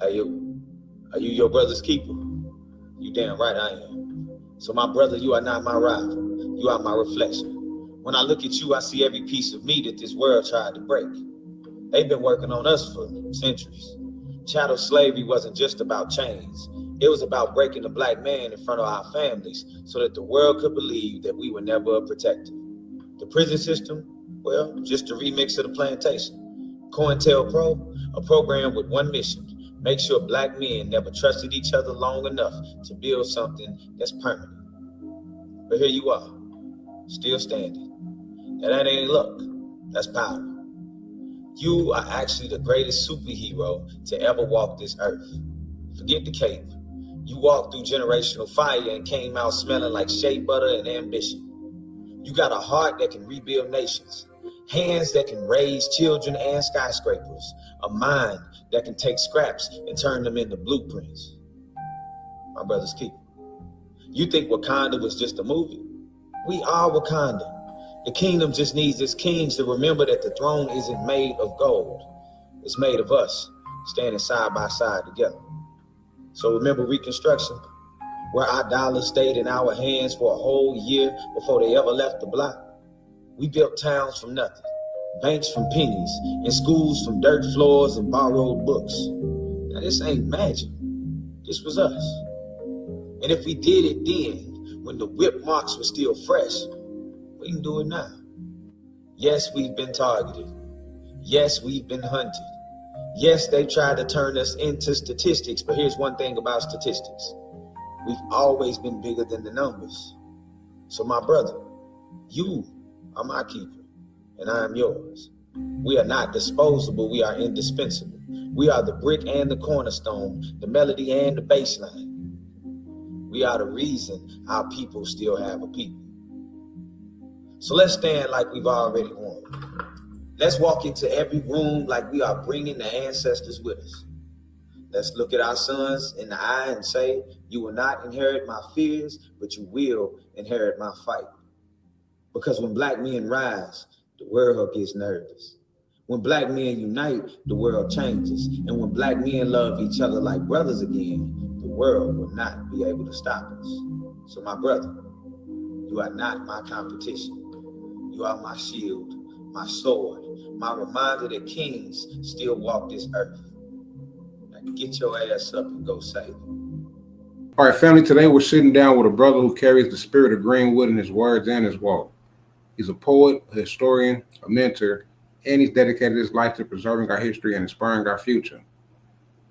Are you your brother's keeper? You damn right I am. So my brother, you are not my rival. You are my reflection. When I look at you, I see every piece of me that this world tried to break. They've been working on us for centuries. Chattel slavery wasn't just about chains. It was about breaking the black man in front of our families so that the world could believe that we were never protected. The prison system, well, just a remix of the plantation. COINTELPRO, a program with one mission: make sure black men never trusted each other long enough to build something that's permanent. But here you are, still standing. And that ain't luck, that's power. You are actually the greatest superhero to ever walk this earth. Forget the cape. You walked through generational fire and came out smelling like shea butter and ambition. You got a heart that can rebuild nations, hands that can raise children and skyscrapers, a mind that can take scraps and turn them into blueprints. My brother's keeper. You think Wakanda was just a movie? We are Wakanda. The kingdom just needs its kings to remember that the throne isn't made of gold. It's made of us, standing side by side together. So remember Reconstruction, where our dollars stayed in our hands for a whole year before they ever left the block? We built towns from nothing, banks from pennies, and schools from dirt floors and borrowed books. Now this ain't magic. This was us. And if we did it then, when the whip marks were still fresh, we can do it now. Yes, we've been targeted. Yes, we've been hunted. Yes, they tried to turn us into statistics, but here's one thing about statistics. We've always been bigger than the numbers. So my brother, you are my keeper, and I am yours. We are not disposable, we are indispensable. We are the brick and the cornerstone, the melody and the bass line. We are the reason our people still have a people. So let's stand like we've already won. Let's walk into every room like we are bringing the ancestors with us. Let's look at our sons in the eye and say, you will not inherit my fears, but you will inherit my fight. Because when black men rise, the world gets nervous. When black men unite, the world changes. And when black men love each other like brothers again, the world will not be able to stop us. So my brother, you are not my competition. You are my shield, my sword, my reminder that kings still walk this earth. Now get your ass up and go save it. All right, family, today we're sitting down with a brother who carries the spirit of Greenwood in his words and his walk. He's a poet, a historian, a mentor, and he's dedicated his life to preserving our history and inspiring our future.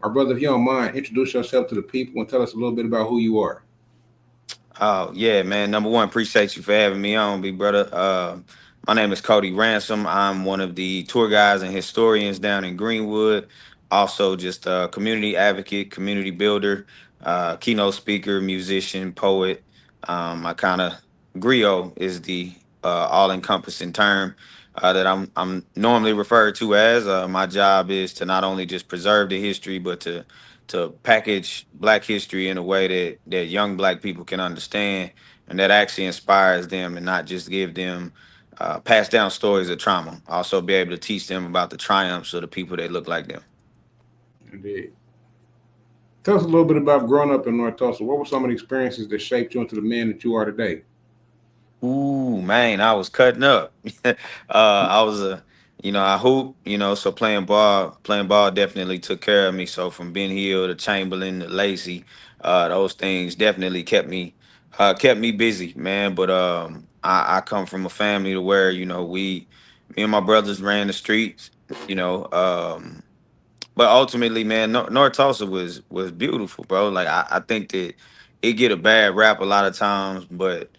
My brother, if you don't mind, introduce yourself to the people and tell us a little bit about who you are. Oh yeah, man. Number one, appreciate you for having me on, big brother. My name is Kode Ransom. I'm one of the tour guides and historians down in Greenwood. Also, just a community advocate, community builder, keynote speaker, musician, poet. I kind of Griot is the all-encompassing term that I'm normally referred to as. My job is to not only just preserve the history, but to package Black history in a way that young Black people can understand and that actually inspires them, and not just give them pass down stories of trauma. Also be able to teach them about the triumphs of the people that look like them. Indeed. Tell us a little bit about growing up in North Tulsa. What were some of the experiences that shaped you into the man that you are today? Ooh, man, I was cutting up. I was I hoop, so playing ball definitely took care of me. So from Ben Hill to Chamberlain to Lacey, those things definitely kept me busy, man. But I come from a family to where, me and my brothers ran the streets, you know. But ultimately, man, North Tulsa was beautiful, bro. Like I think that it get a bad rap a lot of times, but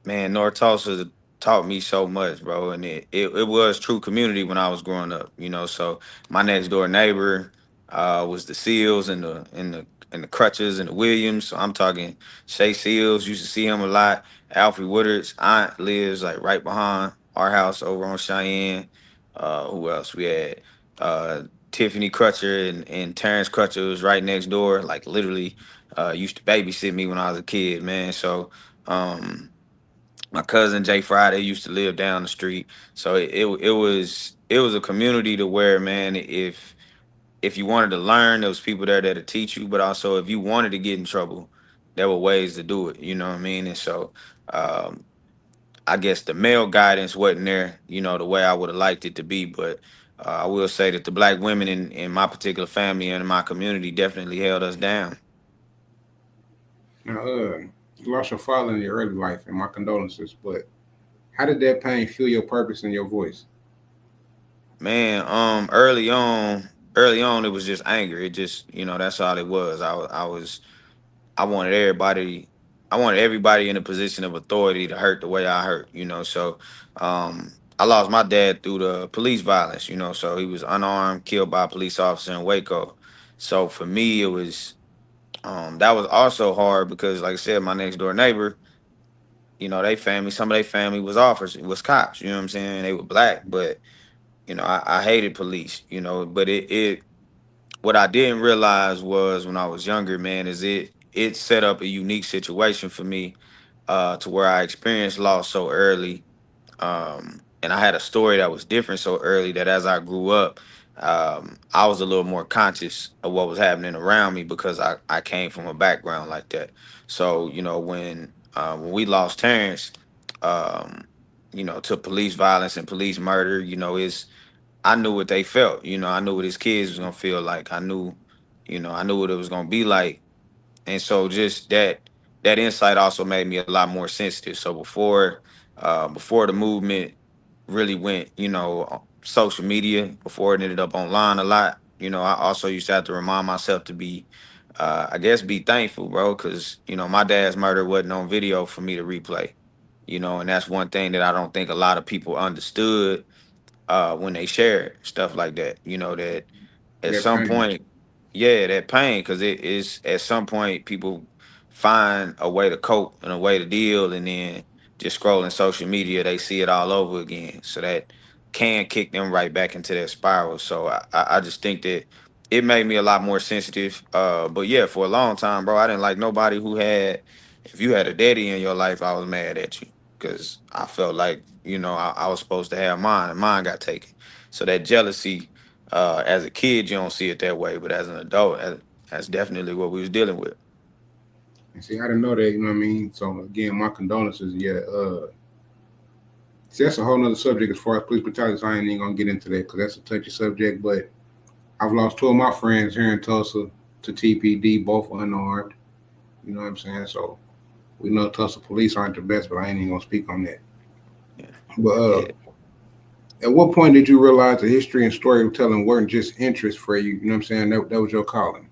man, North Tulsa taught me so much, bro. And it was true community when I was growing up, So my next door neighbor was the Seals and the Crutches and the Williams. So I'm talking Shay Seals, used to see him a lot. Alfred Woodard's aunt lives like right behind our house over on Cheyenne. Who else we had? Tiffany Crutcher and Terrence Crutcher was right next door. Like literally, used to babysit me when I was a kid, man. So my cousin Jay Friday used to live down the street. So it was a community to where, man, if if you wanted to learn, there was people there that'll teach you, but also if you wanted to get in trouble, there were ways to do it. You know what I mean? And so um, I guess the male guidance wasn't there, the way I would have liked it to be. But I will say that the black women in my particular family and in my community definitely held us down. Now, you lost your father in your early life, and my condolences. But how did that pain fuel your purpose and your voice? Man, early on, it was just anger. It just, that's all it was. I wanted everybody, I wanted everybody in a position of authority to hurt the way I hurt. So I lost my dad through the police violence. So he was unarmed, killed by a police officer in Waco. So for me, it was that was also hard because, like I said, my next door neighbor, some of their family was officers, was cops. You know what I'm saying? They were black, but I hated police. But it what I didn't realize was when I was younger, man, is it set up a unique situation for me to where I experienced loss so early. And I had a story that was different so early that as I grew up, I was a little more conscious of what was happening around me because I came from a background like that. So, when we lost Terrence, um, to police violence and police murder, I knew what they felt. I knew what his kids was gonna feel like. I knew what it was gonna be like. And so just that insight also made me a lot more sensitive. So before the movement really went, on social media, before it ended up online a lot, I also used to have to remind myself to be I guess be thankful, bro, because my dad's murder wasn't on video for me to replay. And that's one thing that I don't think a lot of people understood when they share stuff like that. That at That some pain. point, yeah, that pain, because it is at some point people find a way to cope and a way to deal, and then just scrolling social media, they see it all over again. So that can kick them right back into that spiral. So I just think that it made me a lot more sensitive. But yeah, for a long time, bro, I didn't like nobody who had. If you had a daddy in your life, I was mad at you because I felt like I was supposed to have mine, and mine got taken. So that jealousy, as a kid, you don't see it that way, but as an adult, that's definitely what we was dealing with. And see, I didn't know that. You know what I mean? So again, my condolences. Yeah. See, that's a whole nother subject as far as police brutality. So I ain't even gonna get into that because that's a touchy subject. But I've lost two of my friends here in Tulsa to TPD, both unarmed. You know what I'm saying? So we know Tulsa police aren't the best, but I ain't even gonna speak on that. Yeah. But Yeah. at what point did you realize that history and storytelling weren't just interests for you? You know what I'm saying? That was your calling.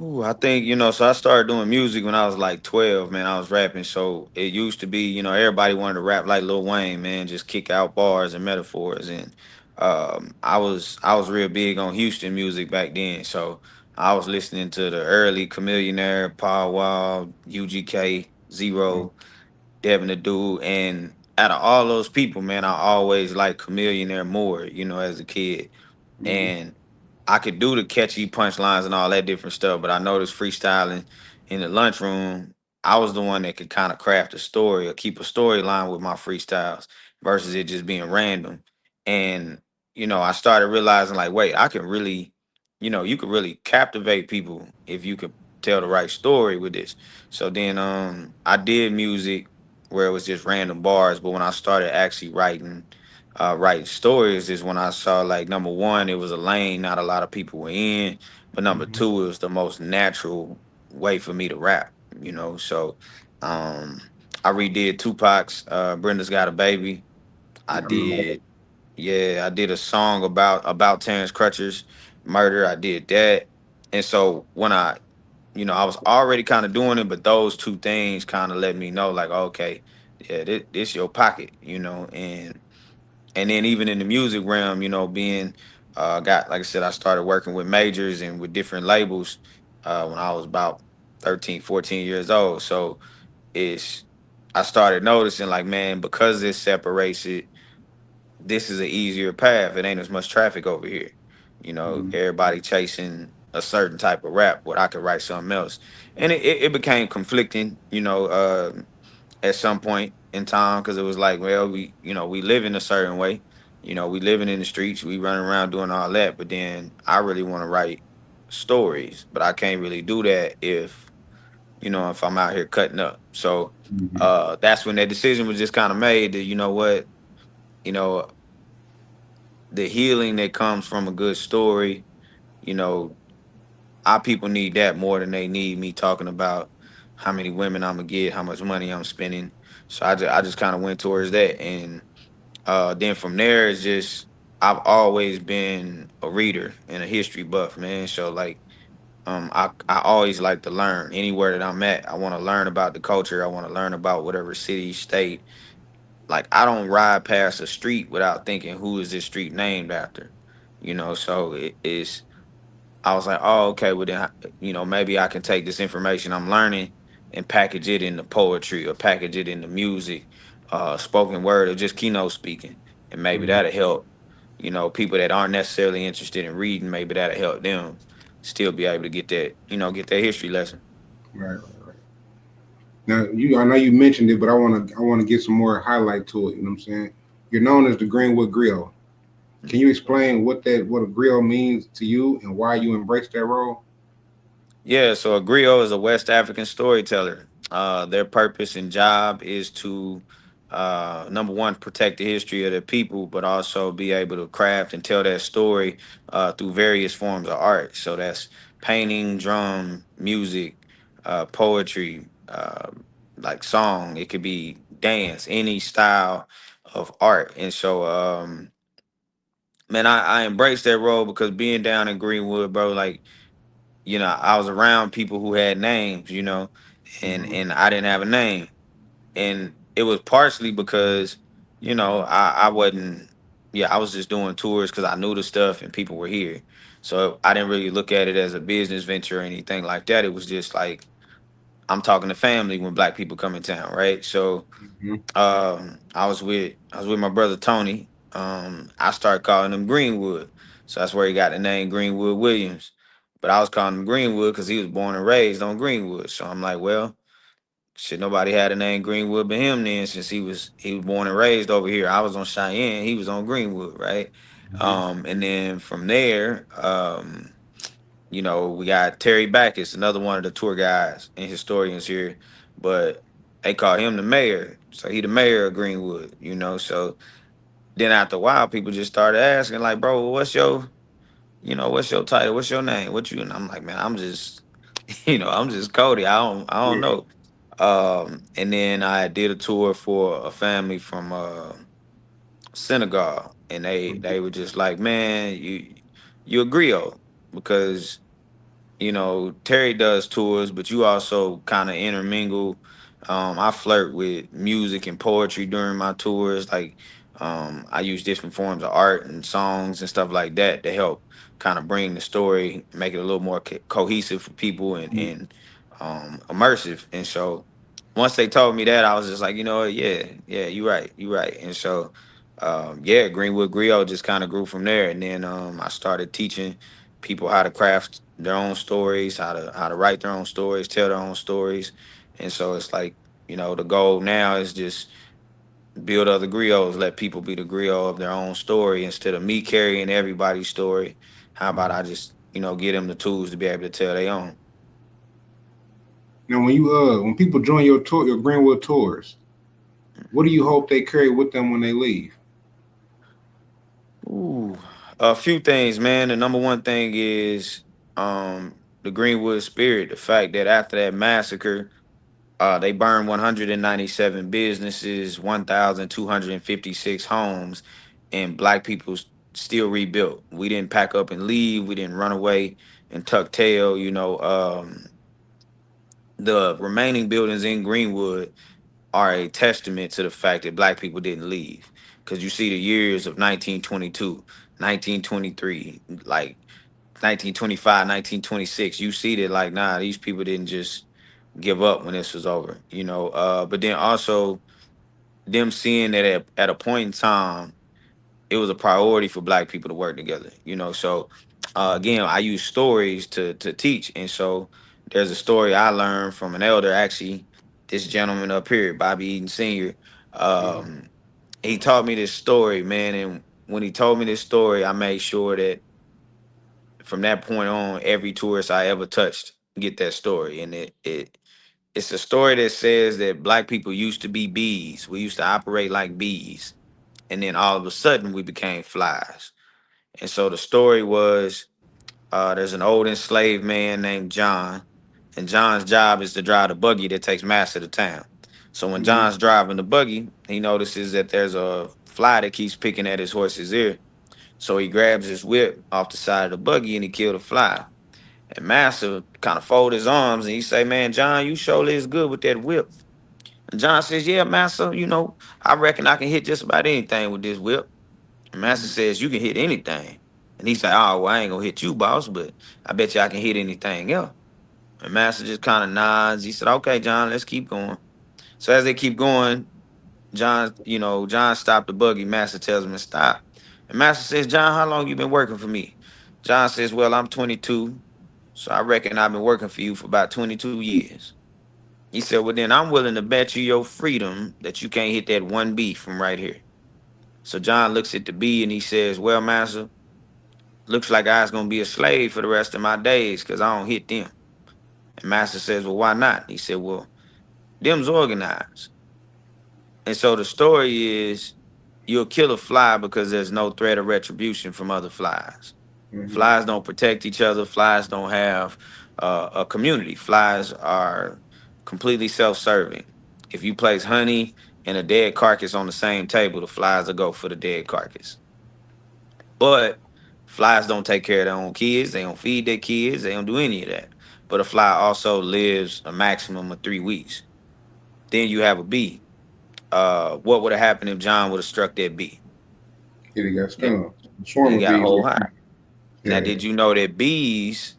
Ooh, I think, so I started doing music when I was like 12, man. I was rapping. So it used to be, everybody wanted to rap like Lil Wayne, man, just kick out bars and metaphors. And I was real big on Houston music back then. So I was listening to the early Chameleonaire, Paul Wall, UGK, Mm-hmm. Zero, Devin the Dude. And out of all those people, man, I always liked Chameleonaire more, as a kid. Mm-hmm. And I could do the catchy punchlines and all that different stuff, but I noticed freestyling in the lunchroom, I was the one that could kind of craft a story or keep a storyline with my freestyles versus it just being random. And I started realizing like, wait, I can really, you could really captivate people if you could tell the right story with this. So then I did music where it was just random bars, but when I started actually writing stories is when I saw like number one, it was a lane not a lot of people were in, but number Mm-hmm. two, it was the most natural way for me to rap. So um I redid Tupac's Brenda's Got a Baby. I I remember that. did Yeah, I did a song about Terrence Crutcher's murder. I did that. And so when I was already kind of doing it, but those two things kind of let me know like, okay, yeah, this your pocket. And then even in the music realm, being got like I said, I started working with majors and with different labels when I was about 13, 14 years old. So it's I started noticing like, man, because this separates it, this is an easier path. It ain't as much traffic over here. Mm-hmm. Everybody chasing a certain type of rap, but I could write something else. And it became conflicting, at some point in time because it was like, well, we live in a certain way. We living in the streets, we running around doing all that, but then I really want to write stories, but I can't really do that if I'm out here cutting up. So Hmm. that's when that decision was just kind of made that, you know, the healing that comes from a good story, you know, our people need that more than they need me talking about how many women I'm gonna get, how much money I'm spending. So I just kind of went towards that, and then from there it's just I've always been a reader and a history buff, man. So like I always like to learn anywhere that I'm at. I want to learn about the culture. I want to learn about whatever city, state. Like I don't ride past a street without thinking who is this street named after. So it is I was like, oh, okay, well then, maybe I can take this information I'm learning and package it into poetry or package it into music, spoken word, or just keynote speaking, and maybe Hmm. that'll help. People that aren't necessarily interested in reading, maybe that'll help them still be able to get that history lesson. Right, right, right. Now, I know you mentioned it, but I want to get some more highlight to it. You know what I'm saying? You're known as the Greenwood Griot. Can you explain what a griot means to you and why you embrace that role? Yeah, so a griot is a West African storyteller. Their purpose and job is to, number one, protect the history of their people, but also be able to craft and tell that story through various forms of art. So that's painting, drum, music, poetry, like song. It could be dance, any style of art. And so, man, I embrace that role because being down in Greenwood, bro, like I was around people who had names, and Hmm. and I didn't have a name, and it was partially because I wasn't, yeah, I was just doing tours because I knew the stuff and people were here, so I didn't really look at it as a business venture or anything like that. It was just like I'm talking to family when black people come in town, right? So Hmm. I was with my brother Tony. I started calling him Greenwood, so that's where he got the name Greenwood Williams. But I was calling him Greenwood because he was born and raised on Greenwood. So I'm like, well, shit, nobody had the name Greenwood but him then, since he was born and raised over here. I was on Cheyenne, he was on Greenwood, right? Hmm. And then from there, we got Terry Backus, another one of the tour guides and historians here, but they call him the mayor. So he the mayor of Greenwood. So then after a while, people just started asking, like, bro, what's your title? What's your name? What you? And I'm like, man, I'm just, I'm just Cody. I don't Yeah. know. And then I did a tour for a family from Senegal, and they were just like, man, you a griot because Terry does tours, but you also kind of intermingle. I flirt with music and poetry during my tours. Like, I use different forms of art and songs and stuff like that to help kind of bring the story, make it a little more cohesive for people and immersive. And so, once they told me that, I was just like, you know what, yeah, yeah, you're right. And so, yeah, Greenwood Griot just kind of grew from there, and then I started teaching people how to craft their own stories, how to write their own stories, tell their own stories. And so it's like, the goal now is just build other griots, let people be the griot of their own story instead of me carrying everybody's story. How about I just, give them the tools to be able to tell their own. Now, when people join your Greenwood tours, what do you hope they carry with them when they leave? Ooh, a few things, man. The number one thing is the Greenwood spirit, the fact that after that massacre, they burned 197 businesses, 1,256 homes, and black people still rebuilt. We didn't pack up and leave. We didn't run away and tuck tail. The remaining buildings in Greenwood are a testament to the fact that black people didn't leave. Because you see the years of 1922, 1923, like 1925, 1926. You see that, like, nah, these people didn't just give up when this was over. But then also them seeing that at a point in time it was a priority for black people to work together. So again, I use stories to teach, and so there's a story I learned from an elder, actually, this gentleman up here, Bobby Eaton Sr. Mhm. um he taught me this story, man, and when he told me this story, I made sure that from that point on, every tourist I ever touched get that story. And it's a story that says that black people used to be bees. We used to operate like bees. And then all of a sudden we became flies. And so the story was there's an old enslaved man named John, and John's job is to drive the buggy that takes Master to town. So when Mm-hmm. John's driving the buggy, he notices that there's a fly that keeps picking at his horse's ear. So he grabs his whip off the side of the buggy and he killed a fly. And Master kind of fold his arms and he say, "Man, John, you surely is good with that whip." And John says, "Yeah, Master, I reckon I can hit just about anything with this whip." And Master says, "You can hit anything." And he said, "Oh, well, I ain't gonna hit you, boss, but I bet you I can hit anything else." And Master just kind of nods. He said, "Okay, John, let's keep going." So as they keep going, John stopped the buggy. Master tells him to stop. And Master says, "John, how long you been working for me?" John says, "Well, I'm 22. So I reckon I've been working for you for about 22 years. He said, "Well, then I'm willing to bet you your freedom that you can't hit that one bee from right here." So John looks at the bee and he says, "Well, Master, looks like I was gonna be a slave for the rest of my days because I don't hit them." And Master says, "Well, why not?" He said, "Well, them's organized." And so the story is you'll kill a fly because there's no threat of retribution from other flies. Mm-hmm. Flies don't protect each other. Flies don't have a community. Flies are completely self-serving. If you place honey and a dead carcass on the same table, the flies will go for the dead carcass. But flies don't take care of their own kids. They don't feed their kids. They don't do any of that. But a fly also lives a maximum of 3 weeks. Then you have a bee. What would have happened if John would have struck that bee? Yeah, he got That stung. A swarm he of got a bees. whole hive. Now, Yeah. did you know that bees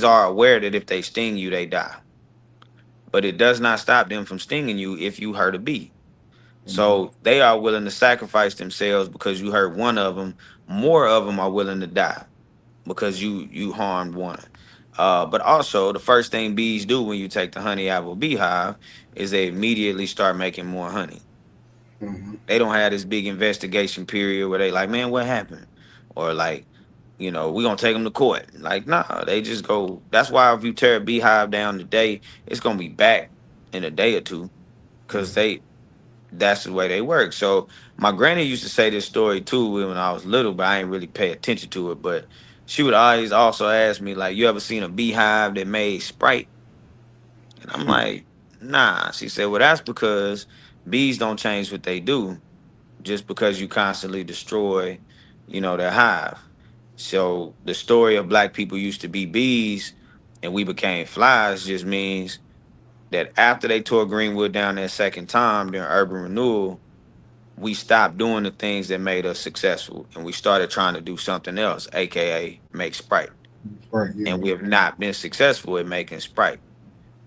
are aware that if they sting you, they die. But it does not stop them from stinging you if you hurt a bee. Mm-hmm. So they are willing to sacrifice themselves because you hurt one of them. More of them are willing to die because you harmed one. But also, the first thing bees do when you take the honey out of a beehive is they immediately start making more honey. Mm-hmm. They don't have this big investigation period where they like, "Man, what happened?" Or like, we're gonna take them to court. Like, nah, they just go. That's why if you tear a beehive down today, it's gonna be back in a day or two because Mm-hmm. that's the way they work. So my granny used to say this story too when I was little, but I ain't really pay attention to it. But she would always also ask me, like, "You ever seen a beehive that made Sprite?" And I'm like, "Nah." She said, "Well, that's because bees don't change what they do just because you constantly destroy, their hive." So the story of black people used to be bees and we became flies just means that after they tore Greenwood down that second time during urban renewal, we stopped doing the things that made us successful and we started trying to do something else, aka make Sprite. Right. Yeah. And we have not been successful at making Sprite.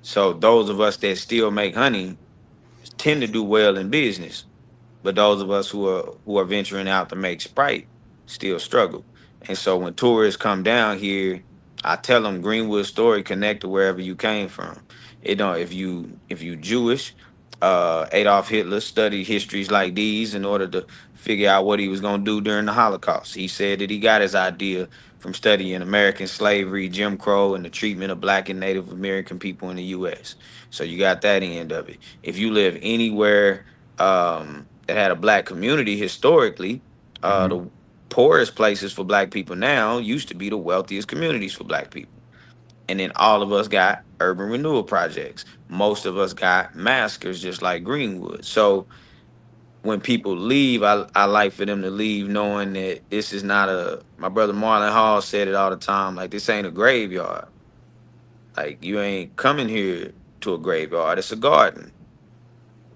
So those of us that still make honey tend to do well in business. But those of us who are venturing out to make Sprite still struggle. And so when tourists come down here, I tell them Greenwood story connect to wherever you came from. It don't if you Jewish, Adolf Hitler studied histories like these in order to figure out what he was gonna do during the Holocaust. He said that he got his idea from studying American slavery, Jim Crow, and the treatment of black and Native American people in the US. So you got that end of it. If you live anywhere that had a black community historically, Mm-hmm. the poorest places for black people now used to be the wealthiest communities for black people. And then all of us got urban renewal projects. Most of us got massacres just like Greenwood. So when people leave, I like for them to leave knowing that this is not my brother Marlon Hall said it all the time, like this ain't a graveyard. Like you ain't coming here to a graveyard, it's a garden.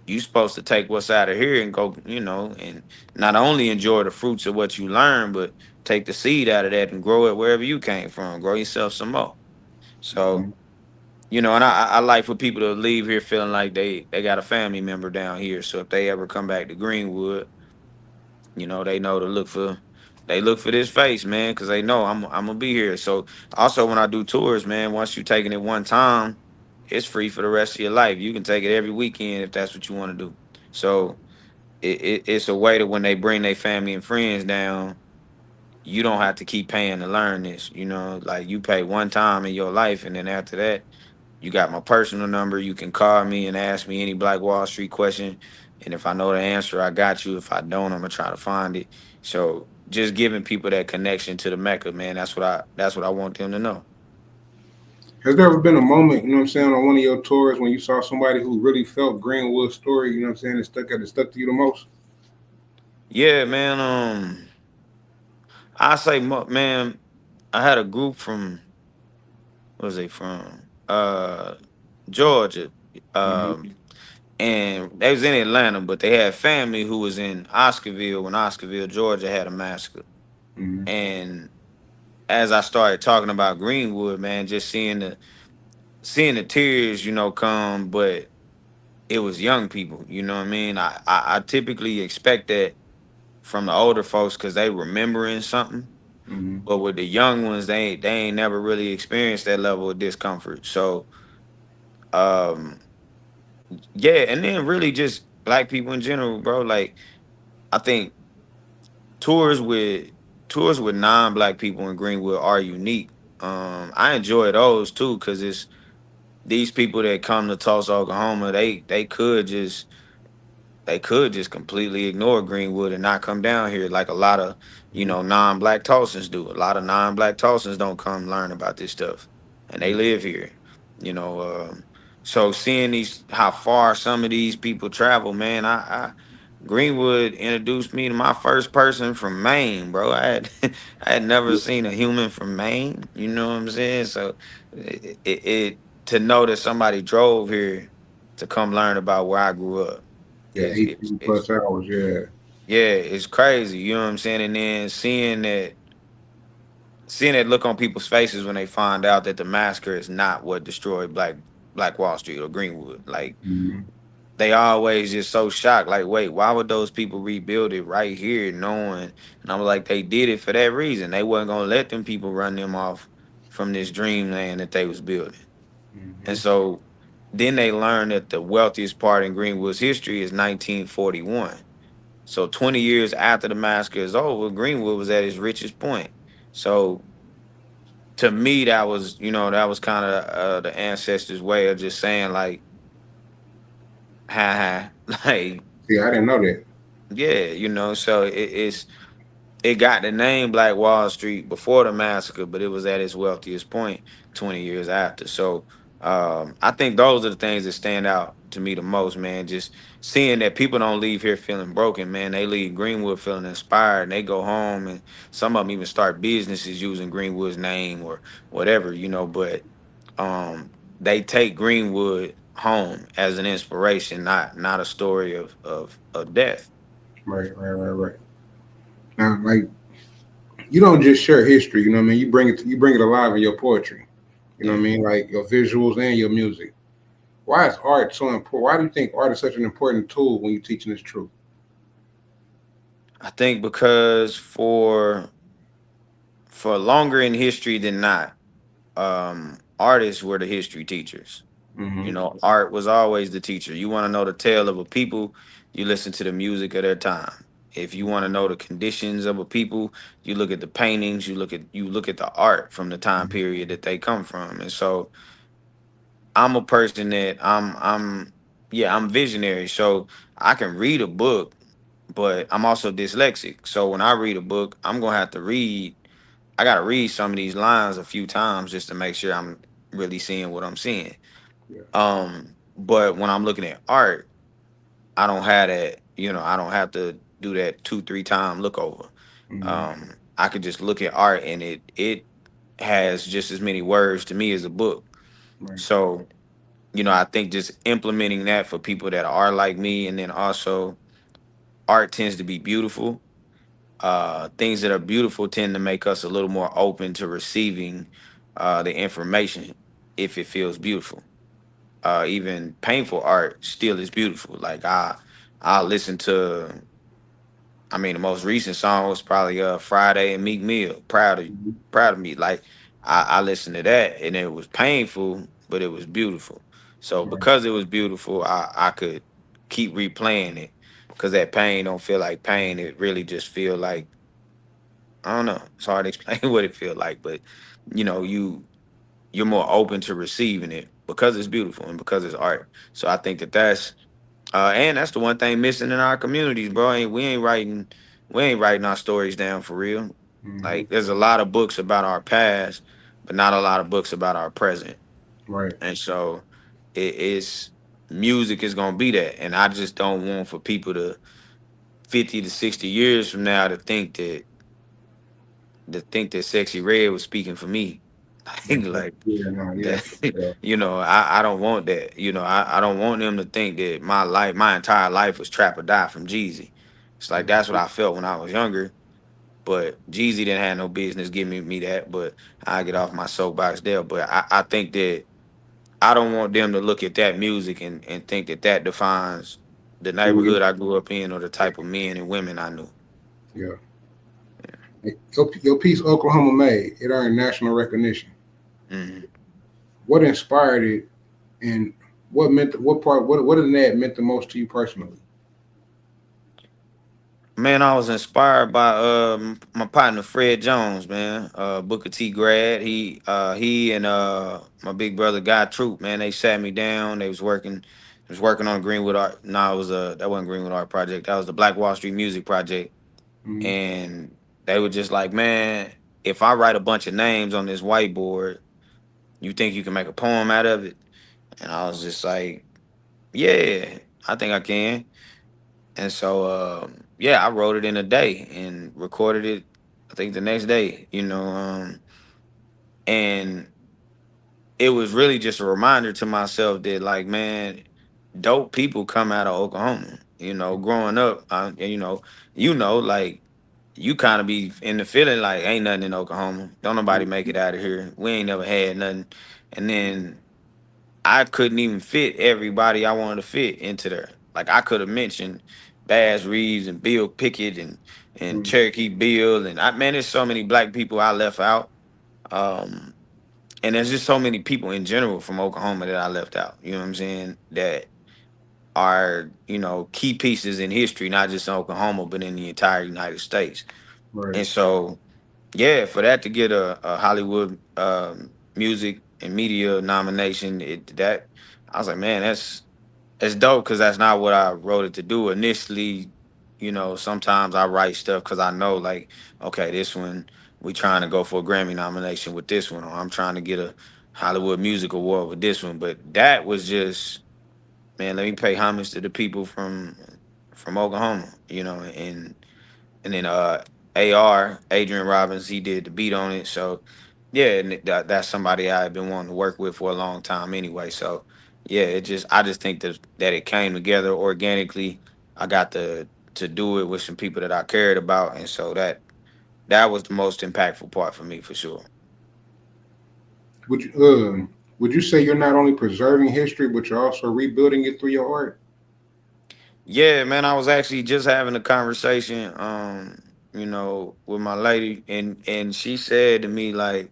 You supposed to take what's out of here and go, and not only enjoy the fruits of what you learn, but take the seed out of that and grow it wherever you came from. Grow yourself some more. So, Mm-hmm. and I like for people to leave here feeling like they got a family member down here. So if they ever come back to Greenwood, they know to look for this face, man, because they know I'm gonna be here. So also when I do tours, man, once you taking it one time, it's free for the rest of your life. You can take it every weekend if that's what you want to do. So it's a way that when they bring their family and friends down, you don't have to keep paying to learn this. You know, like you pay one time in your life, and then after that, you got my personal number. You can call me and ask me any Black Wall Street question, and if I know the answer, I got you. If I don't, I'm gonna try to find it. So just giving people that connection to the Mecca, man. That's what I want them to know. Has there ever been a moment, you know what I'm saying, on one of your tours when you saw somebody who really felt Greenwood's story, you know what I'm saying, it stuck to you the most? Yeah, man. I say, man, I had a group from what was they from? Georgia. Mm-hmm. Um, and they was in Atlanta, but they had family who was in Oscarville when Oscarville, Georgia had a massacre. Mm-hmm. And as I started talking about Greenwood, man, just seeing the tears, come, but it was young people, you know what I mean? I typically expect that from the older folks because they remembering something. Mm-hmm. But with the young ones, they ain't never really experienced that level of discomfort. So um yeah, and then really just black people in general, bro. Like I think tours with tours with non-black people in Greenwood are unique. I enjoy those too because it's these people that come to Tulsa, Oklahoma. They could just completely ignore Greenwood and not come down here like a lot of non-black Tulsans do. A lot of non-black Tulsans don't come learn about this stuff, and they live here. You know, so seeing these how far some of these people travel, man. I Greenwood introduced me to my first person from Maine, bro. I had I had never seen a human from Maine. You know what I'm saying? So it to know that somebody drove here to come learn about where I grew up Yeah, is it's 18 it's plus hours, yeah. yeah, it's crazy. You know what I'm saying? And then seeing that look on people's faces when they find out that the massacre is not what destroyed Black Wall Street or Greenwood. Like Mm-hmm. they always just so shocked. Like, wait, why would those people rebuild it right here, knowing? And I'm like, they did it for that reason. They wasn't gonna let them people run them off from this dreamland that they was building. And Mm-hmm. so then they learned that the wealthiest part in Greenwood's history is 1941. So 20 years after the massacre is over, Greenwood was at its richest point. So to me, that was kind of the ancestors' way of just saying like, ha ha, like See, I didn't know that. yeah, So it got the name Black Wall Street before the massacre, but it was at its wealthiest point 20 years after. So I think those are the things that stand out to me the most, man. Just seeing that people don't leave here feeling broken, man. They leave Greenwood feeling inspired and they go home and some of them even start businesses using Greenwood's name or whatever, but they take Greenwood home as an inspiration, not a story of death. Right, right, right, right. Now, like, you don't just share history, you know what I mean? You bring it alive in your poetry. You know what Yeah. I mean? Like your visuals and your music. Why is art so important? Why do you think art is such an important tool when you're teaching this truth? I think because for longer in history than not, artists were the history teachers. Mm-hmm. Art was always the teacher. You want to know the tale of a people, you listen to the music of their time. If you want to know the conditions of a people, you look at the paintings, you look at the art from the time period that they come from. And so I'm a person that I'm visionary. So I can read a book, but I'm also dyslexic. So when I read a book, I'm gonna have to read I gotta read some of these lines a few times just to make sure I'm really seeing what I'm seeing. Yeah. But when I'm looking at art, I don't have that, I don't have to do that 2, 3 time look over. Mm-hmm. I could just look at art and it has just as many words to me as a book. Right. So, I think just implementing that for people that are like me, and then also art tends to be beautiful. Things that are beautiful tend to make us a little more open to receiving the information if it feels beautiful. Even painful art still is beautiful. Like I listen to, I mean, the most recent song was probably Friday and Meek Mill, Mm-hmm. Proud of Me. Like I listened to that and it was painful, but it was beautiful. So Right. because it was beautiful, I could keep replaying it. because that pain don't feel like pain. It really just feel like, I don't know. It's hard to explain what it feel like, but you know, you're more open to receiving it because it's beautiful and because it's art. So I think that that's the one thing missing in our communities, bro. We ain't writing our stories down for real. Hmm. Like there's a lot of books about our past, but not a lot of books about our present. Right. And so it is music is gonna be that. And I just don't want for people to 50 to 60 years from now to think that Sexy Red was speaking for me. Like Yeah, no, yeah, that, for sure. I don't want that. I don't want them to think that my entire life was trap or die from Jeezy. It's like that's what Mhm. I felt when I was younger. But Jeezy didn't have no business giving me that. But I get off my soapbox there. But I think that I don't want them to look at that music and think that that defines the Who neighborhood is- I grew up in or the type of men and women I knew. Yeah. Your piece, Oklahoma Made, it earned national recognition. Mhm. What inspired it, and what in that meant the most to you personally? Man, I was inspired by my partner Fred Jones, man. Booker T grad. He and my big brother Guy Troop, man, they sat me down. They was working on Greenwood Art. No, it was that wasn't Greenwood Art Project. That was the Black Wall Street Music Project. Mm-hmm. And they were just like, man, if I write a bunch of names on this whiteboard, you think you can make a poem out of it? And I was just like, yeah, I think I can. And so, yeah, I wrote it in a day and recorded it, I think the next day, and it was really just a reminder to myself that, like, man, dope people come out of Oklahoma. Growing up, like, you kind of be in the feeling like ain't nothing in Oklahoma. Don't nobody make it out of here. We ain't never had nothing. And then I couldn't even fit everybody I wanted to fit into there. Like I could have mentioned Baz Reeves and Bill Pickett and Mm-hmm. Cherokee Bill and there's so many black people I left out. Um and there's just so many people in general from Oklahoma that I left out. You know what I'm saying? That are, key pieces in history, not just in Oklahoma, but in the entire United States. Right. And so yeah, for that to get a Hollywood music and media nomination, I was like, man, that's dope because that's not what I wrote it to do initially. Sometimes I write stuff because I know, like, okay, this one we trying to go for a Grammy nomination with this one, or I'm trying to get a Hollywood Music Award with this one. But that was just, man, let me pay homage to the people from Oklahoma, and then AR Adrian Robbins, he did the beat on it. So yeah, and that's somebody I've been wanting to work with for a long time anyway. So yeah, I just think that it came together organically. I got to do it with some people that I cared about, and so that was the most impactful part for me for sure. Would you say you're not only preserving history, but you're also rebuilding it through your art? Yeah, man, I was actually just having a conversation, with my lady, and she said to me like,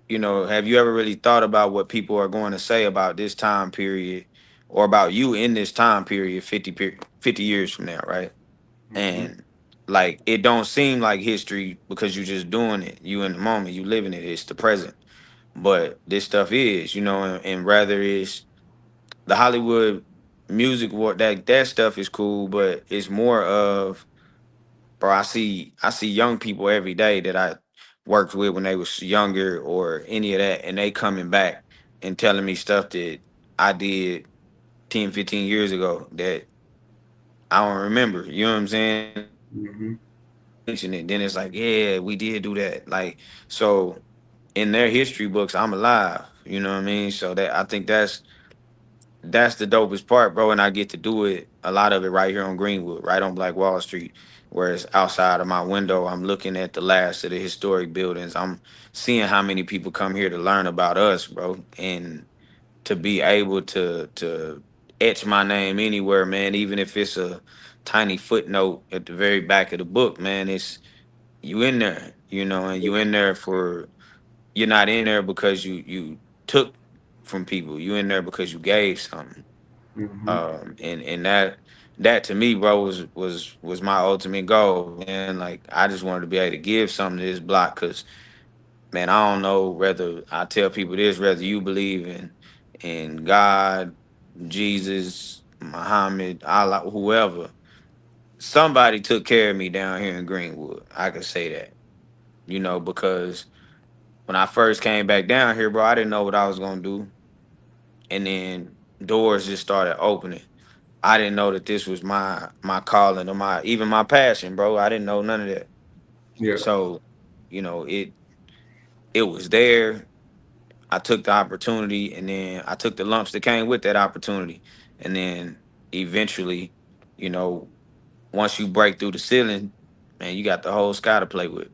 have you ever really thought about what people are going to say about this time period or about you in this time period 50 years from now, right? Mm-hmm. And like it don't seem like history because you're just doing it. You in the moment, you living it. It's the present. But this stuff is, and rather it's the Hollywood music war that stuff is cool, but it's more of, bro, I see young people every day that I worked with when they was younger or any of that, and they coming back and telling me stuff that I did 10, 15 years ago that I don't remember. You know what I'm saying? And then I Mm-hmm. mention it. Then it's like, yeah, we did do that. Like, so in their history books, I'm alive. You know what I mean? So that I think that's the dopest part, bro. And I get to do it, a lot of it right here on Greenwood, right on Black Wall Street. Whereas outside of my window, I'm looking at the last of the historic buildings. I'm seeing how many people come here to learn about us, bro. And to be able to etch my name anywhere, man, even if it's a tiny footnote at the very back of the book, man, it's you in there, and you in there for you're not in there because you took from people. You in there because you gave something Mm-hmm. and that to me, bro, was my ultimate goal, man. Like I just wanted to be able to give something to this block, cause man, I don't know whether I tell people this, whether you believe in God, Jesus, Muhammad, Allah, whoever. Somebody took care of me down here in Greenwood. I could say that, because when I first came back down here, bro, I didn't know what I was gonna do, and then doors just started opening. I didn't know that this was my calling or my even my passion, bro. I didn't know none of that. Yeah. So, it was there. I took the opportunity, and then I took the lumps that came with that opportunity. And then eventually, you know, once you break through the ceiling, man, you got the whole sky to play with.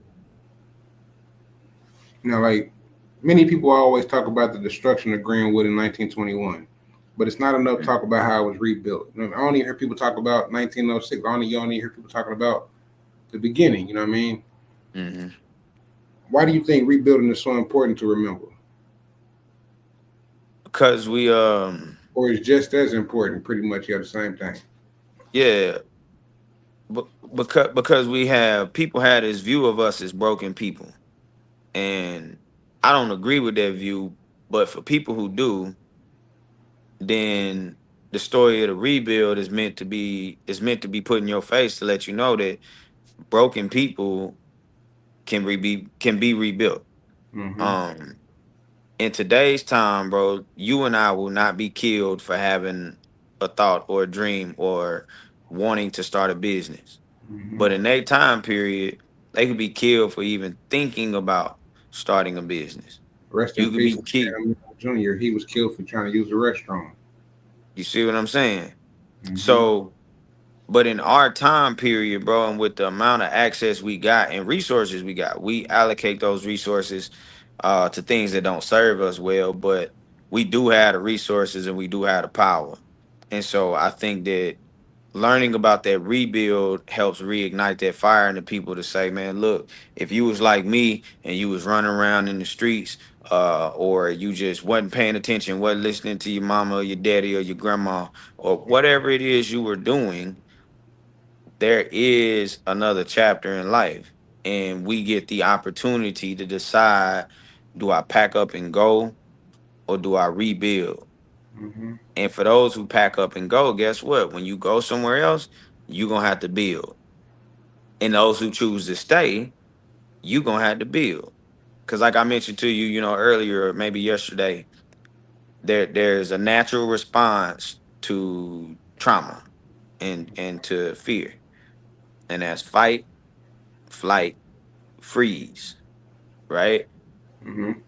Like many people always talk about the destruction of Greenwood in 1921, but it's not enough talk about how it was rebuilt. I don't even hear people talk about 1906. You only hear people talking about the beginning. You know what I mean? Mm-hmm. Why do you think rebuilding is so important to remember? Because we Or is just as important, pretty much the same thing? yeah, because we have people had this view of us as broken people. And I don't agree with that view, but for people who do, then the story of the rebuild is meant to be put in your face to let you know that broken people can be rebuilt. Mm-hmm. Um in today's time, bro, you and I will not be killed for having a thought or a dream or wanting to start a business. Mm-hmm. But in that time period, they could be killed for even thinking about starting a business. Rest in You could peace be to killed. Sam Jr. He was killed for trying to use the restroom. You see what I'm saying? Mm-hmm. So, but in our time period, bro, and with the amount of access we got and resources we got, we allocate those resources to things that don't serve us well. But we do have the resources and we do have the power. And so I think that learning about that rebuild helps reignite that fire in the people to say, man, look, if you was like me and you was running around in the streets, or you just wasn't paying attention, wasn't listening to your mama or your daddy or your grandma or whatever it is you were doing, there is another chapter in life. And we get the opportunity to decide, do I pack up and go or do I rebuild? Mm-hmm. And for those who pack up and go, guess what? When you go somewhere else, you're gonna have to build. And those who choose to stay, you're gonna have to build. Cause like I mentioned to you, earlier, maybe yesterday, there's a natural response to trauma and to fear. And that's fight, flight, freeze, right? Mm-hmm.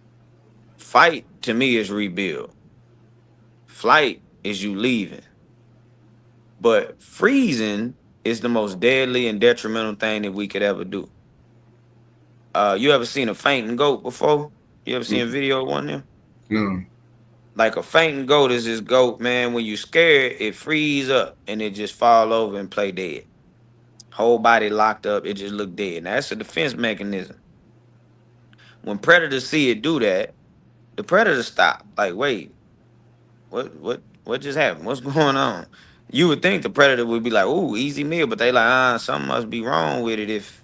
Fight to me is rebuild. Flight is you leaving. But freezing is the most deadly and detrimental thing that we could ever do. You ever seen a fainting goat before? You ever seen a video of one of them? No. Like a fainting goat is this goat, man. When you scared, it freeze up and it just fall over and play dead. Whole body locked up, it just look dead. Now that's a defense mechanism. When predators see it do that, the predators stop. Like, wait, what just happened? What's going on? You would think the predator would be like, "Ooh, easy meal," but they like, something must be wrong with it if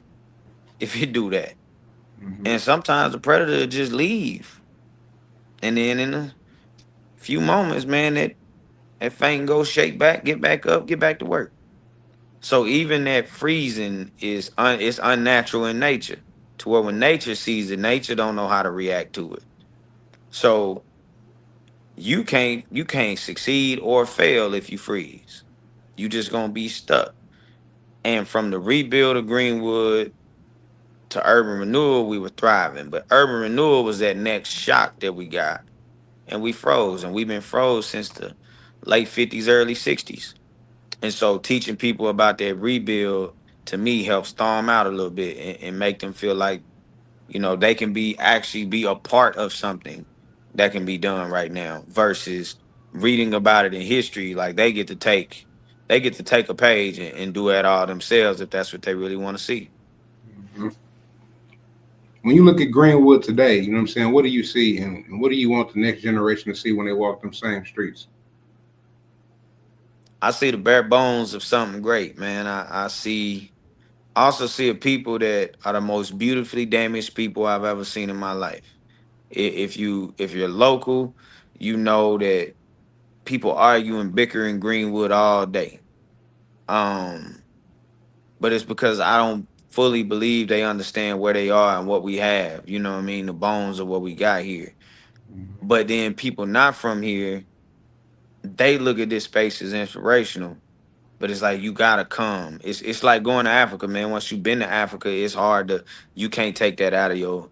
it do that. Mm-hmm. And sometimes the predator just leave, and then in a few moments, man, that thing go shake back, get back up, get back to work. So even that freezing is unnatural in nature, to where when nature sees it, nature don't know how to react to it. So you can't succeed or fail if you freeze. You just gonna be stuck. And from the rebuild of Greenwood to urban renewal, we were thriving. But urban renewal was that next shock that we got. And we froze. And we've been froze since the late 50s, early 60s. And so teaching people about that rebuild to me helps thaw them out a little bit and make them feel like, they can actually be a part of something that can be done right now versus reading about it in history. Like they get to take a page and do it all themselves if that's what they really want to see. Mm-hmm. When you look at Greenwood today, you know what I'm saying? What do you see and what do you want the next generation to see when they walk them same streets? I see the bare bones of something great, man. I also see a people that are the most beautifully damaged people I've ever seen in my life. If you're local, you know that people argue and bicker in Greenwood all day. Um, but it's because I don't fully believe they understand where they are and what we have. You know what I mean? The bones of what we got here. Mhm. But then people not from here, they look at this space as inspirational. But it's like you gotta come. It's like going to Africa, man. Once you've been to Africa, it's hard to you can't take that out of your,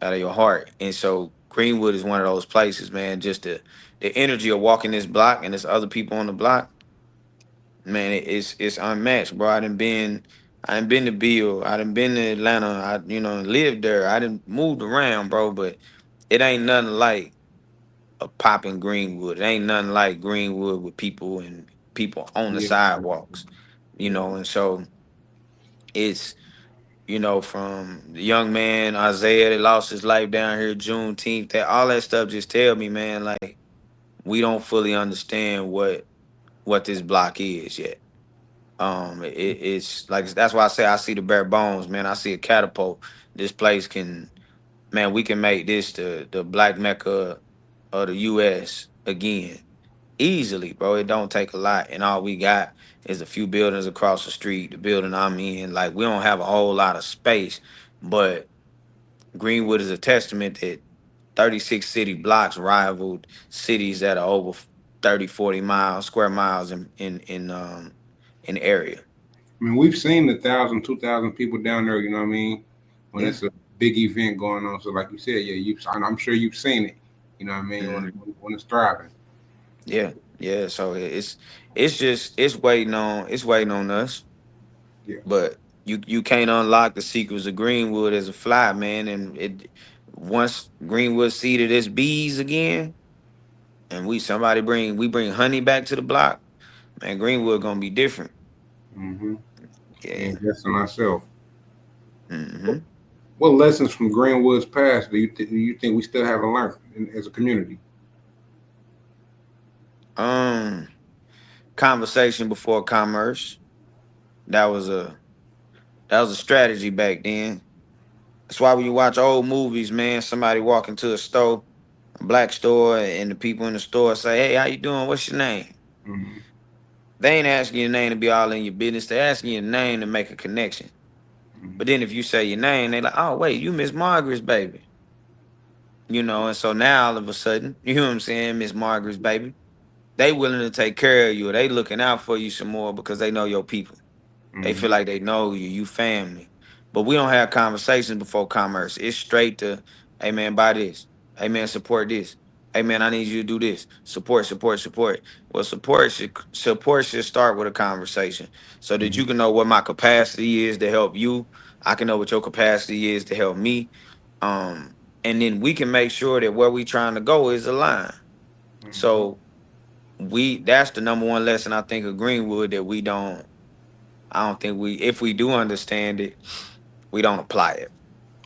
out of your heart. And so Greenwood is one of those places, man. Just the energy of walking this block and there's other people on the block, man. It's unmatched, bro. I done been to Bill. I done been to Atlanta. I lived there. I done moved around, bro. But it ain't nothing like a popping Greenwood. It ain't nothing like Greenwood with people and people on the Yeah, sidewalks, yeah. and so it's from the young man Isaiah that lost his life down here Juneteenth, that all that stuff just tell me, man, like we don't fully understand what this block is yet. It's like that's why I say I see the bare bones, man. I see a catapult. This place can, man, we can make this the black mecca of the U.S. again easily, bro. It don't take a lot, and all we got is a few buildings across the street. The building I'm in, like we don't have a whole lot of space, but Greenwood is a testament that 36 city blocks rivaled cities that are over 30, 40 miles, square miles in area. I mean, we've seen the 1,000, 2,000 people down there. You know what I mean? When Yeah, it's a big event going on. So, like you said, yeah, I'm sure you've seen it. You know what I mean? mhm, When it's thriving. yeah, yeah. So it's just it's waiting on us. Yeah. But you can't unlock the secrets of Greenwood as a fly, man. And it once Greenwood seeded its bees again, and we bring honey back to the block, man. Greenwood gonna be different. Mm-hmm. Yeah. And just on ourselves. Hmm. What lessons from Greenwood's past do you think we still haven't learned as a community? Um, Conversation before commerce. That was a that was a strategy back then. That's why when you watch old movies, man, somebody walk into a store, a black store, and the people in the store say, "Hey, how you doing? What's your name?" Mm-hmm. They ain't asking your name to be all in your business. They're asking your name to make a connection. But then if you say your name, they like, oh wait, you Miss Margaret's baby. And so now all of a sudden, you know what I'm saying, Miss Margaret's baby, they willing to take care of you. Or they looking out for you some more because they know your people. They feel Mm-hmm. like they know you, you family. But we don't have conversations before commerce. It's straight to, hey man, buy this. Hey man, support this. Hey man, I need you to do this. Support, support, support. Well, support should start with a conversation so that Mm-hmm. you can know what my capacity is to help you. I can know what your capacity is to help me. Um, and then we can make sure that where we trying to go is aligned. Mm-hmm. So we that's the number one lesson I think of Greenwood that we don't I don't think if we do understand it, we don't apply it.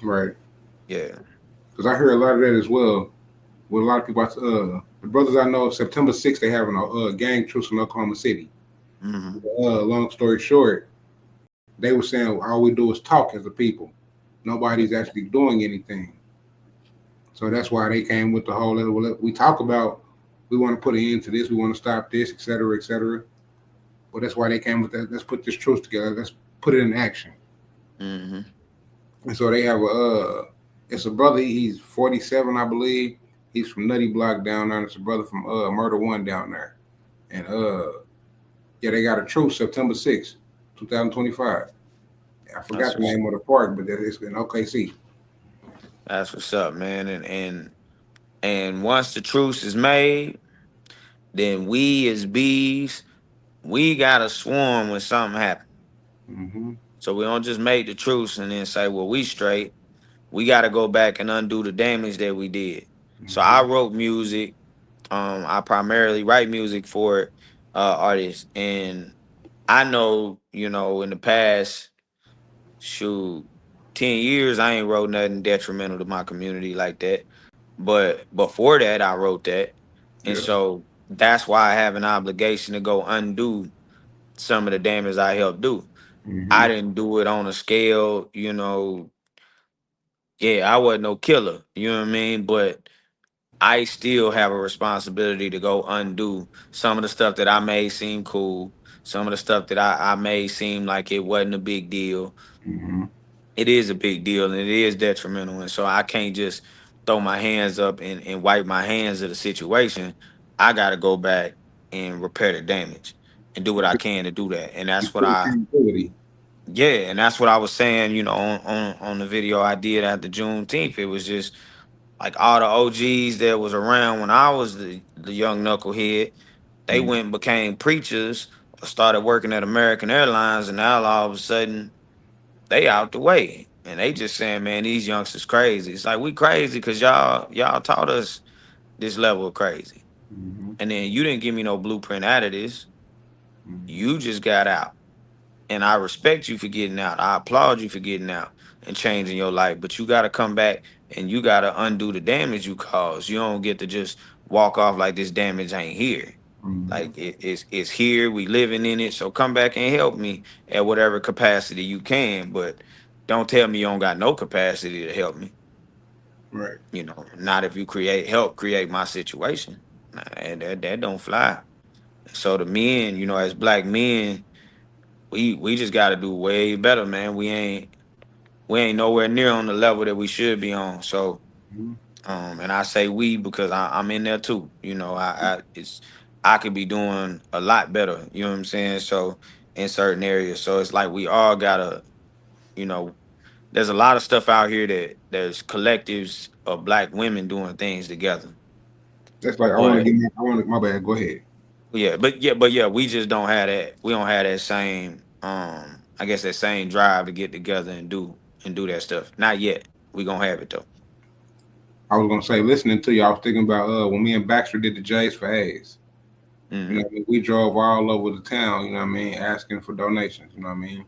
Right. Yeah. Because I hear a lot of that as well. With a lot of people, the brothers I know, September 6th, they having a gang truce in Oklahoma City. Hmm. Long story short, they were saying all we do is talk as a people. Nobody's actually doing anything. So that's why they came with the whole, well, we talk about, we want to put an end to this, we want to stop this, et cetera, et cetera. But that's why they came with that. Let's put this truce together. Let's put it in action. Hmm. And so they have it's a brother. He's 47, I believe. He's from Nutty Block down there. And it's a brother from Murder One down there. And yeah, they got a truce September 6th, 2025. I forgot That's the what's name of the park, but it's in OKC. that's what's up, man. And once the truce is made, then we as bees, we gotta swarm when something happens. Mm-hmm. So we don't just make the truce and then say, well, we straight. We gotta go back and undo the damage that we did. So Mm-hmm. I wrote music. I primarily write music for artists. And I know, in the past, shoot, 10 years, I ain't wrote nothing detrimental to my community like that. But before that, I wrote that. And Yeah. so that's why I have an obligation to go undo some of the damage I helped do. I Mm-hmm. didn't do it on a scale, yeah, I wasn't no killer, you know what I mean? But I still have a responsibility to go undo some of the stuff that I made seem cool, some of the stuff that I made seem like it wasn't a big deal. Mm-hmm. It is a big deal and it is detrimental. And so I can't just throw my hands up and wipe my hands of the situation. I got to go back and repair the damage and do what I can to do that. And You that's what took I, accountability. yeah, and that's what I was saying, on the video I did at the Juneteenth. It was just like all the OGs that was around when I was the young knucklehead, they Mm-hmm. went and became preachers or started working at American Airlines, and now all of a sudden they out the way. And they just saying, man, these youngsters crazy. It's like we crazy because y'all taught us this level of crazy. Mm-hmm. And then you didn't give me no blueprint out of this. Mm-hmm. You just got out. And I respect you for getting out. I applaud you for getting out and changing your life. But you gotta come back and you gotta undo the damage you caused. You don't get to just walk off like this damage ain't here. Mm-hmm. Like it's here. We living in it. So come back and help me at whatever capacity you can. But don't tell me you don't got no capacity to help me. Right. Not if you create my situation. Nah, that don't fly. So the men, as black men, we just got to do way better, man. We ain't nowhere near on the level that we should be on. So, Mm-hmm. and I say we because I'm in there too. I could be doing a lot better. You know what I'm saying? So in certain areas, so it's like we all gotta, you know, there's a lot of stuff out here that there's collectives of black women doing things together. That's like I want to But get. I want to. My bad. Go ahead. yeah, we just don't have that. We don't have that same, I guess that same drive to get together and do that stuff. Not yet. We gonna have it though. I was gonna say, listening to you, I was thinking about when me and Baxter did the J's for A's. You know, Hmm. what I mean? We drove all over the town. You know what I mean, asking for donations. You know what I mean,